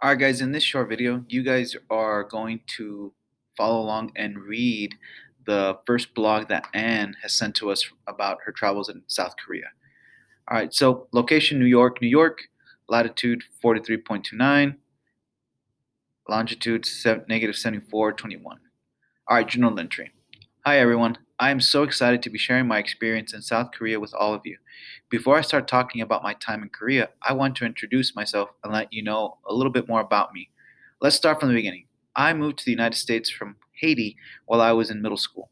All right, guys, in this short video, you guys are going to follow along and read the first blog that Anne has sent to us about her travels in South Korea. All right, so location New York, New York, latitude 43.29, longitude negative 74.21. All right, journal entry. Hi, everyone. I am so excited to be sharing my experience in South Korea with all of you. Before I start talking about my time in Korea, I want to introduce myself and let you know a little bit more about me. Let's start from the beginning. I moved to the United States from Haiti while I was in middle school.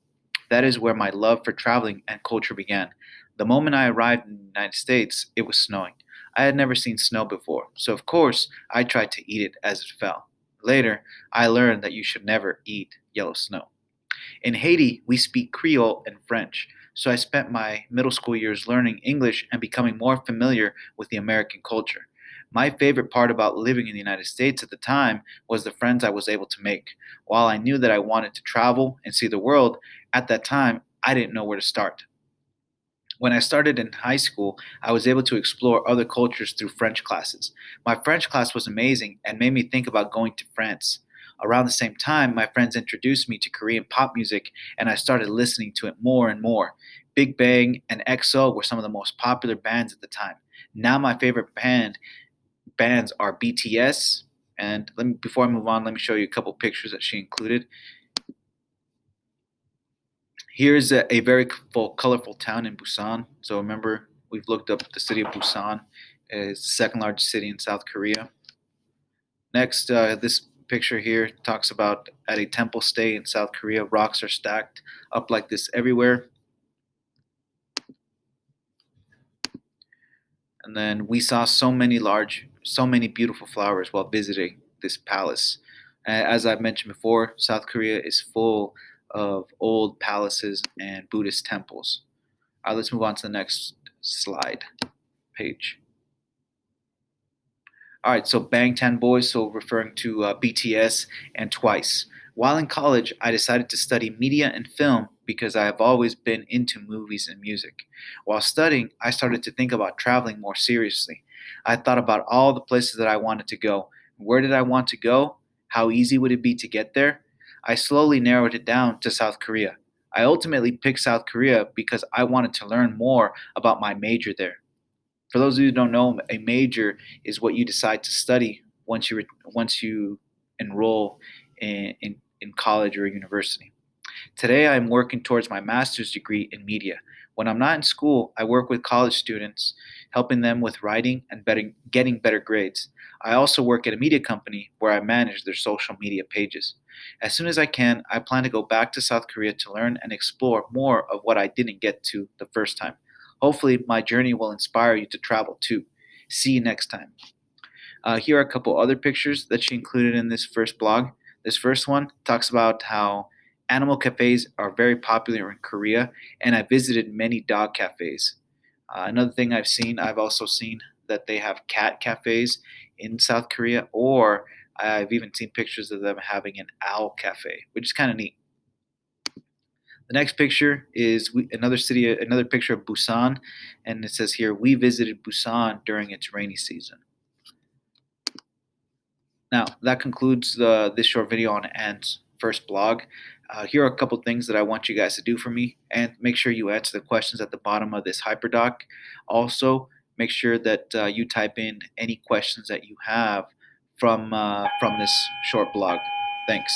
That is where my love for traveling and culture began. The moment I arrived in the United States, it was snowing. I had never seen snow before, so of course, I tried to eat it as it fell. Later, I learned that you should never eat yellow snow. In Haiti, we speak Creole and French, so I spent my middle school years learning English and becoming more familiar with the American culture. My favorite part about living in the United States at the time was the friends I was able to make. While I knew that I wanted to travel and see the world, at that time, I didn't know where to start. When I started in high school, I was able to explore other cultures through French classes. My French class was amazing and made me think about going to France. Around the same time, my friends introduced me to Korean pop music, and I started listening to it more and more. Big Bang and EXO were some of the most popular bands at the time. Now my favorite bands are BTS. And before I move on, let me show you a couple pictures that she included. Here's a very colorful town in Busan. So remember, we've looked up the city of Busan. It's the second largest city in South Korea. Next, this picture here talks about at a temple stay in South Korea, rocks are stacked up like this everywhere. And then we saw so many beautiful flowers while visiting this palace. As I've mentioned before, South Korea is full of old palaces and Buddhist temples. All right, let's move on to the next slide page. All right, so Bangtan Boys, so referring to BTS and Twice. While in college, I decided to study media and film because I have always been into movies and music. While studying, I started to think about traveling more seriously. I thought about all the places that I wanted to go. Where did I want to go? How easy would it be to get there? I slowly narrowed it down to South Korea. I ultimately picked South Korea because I wanted to learn more about my major there. For those of you who don't know, a major is what you decide to study once you enroll in college or university. Today, I'm working towards my master's degree in media. When I'm not in school, I work with college students, helping them with writing and getting better grades. I also work at a media company where I manage their social media pages. As soon as I can, I plan to go back to South Korea to learn and explore more of what I didn't get to the first time. Hopefully, my journey will inspire you to travel too. See you next time. Here are a couple other pictures that she included in this first blog. This first one talks about how animal cafes are very popular in Korea, and I visited many dog cafes. Another thing I've also seen that they have cat cafes in South Korea, or I've even seen pictures of them having an owl cafe, which is kind of neat. The next picture is another picture of Busan, and it says here, we visited Busan during its rainy season. Now, that concludes this short video on Anne's first blog. Here are a couple things that I want you guys to do for me, and make sure you answer the questions at the bottom of this hyperdoc. Also, make sure that you type in any questions that you have from this short blog. Thanks.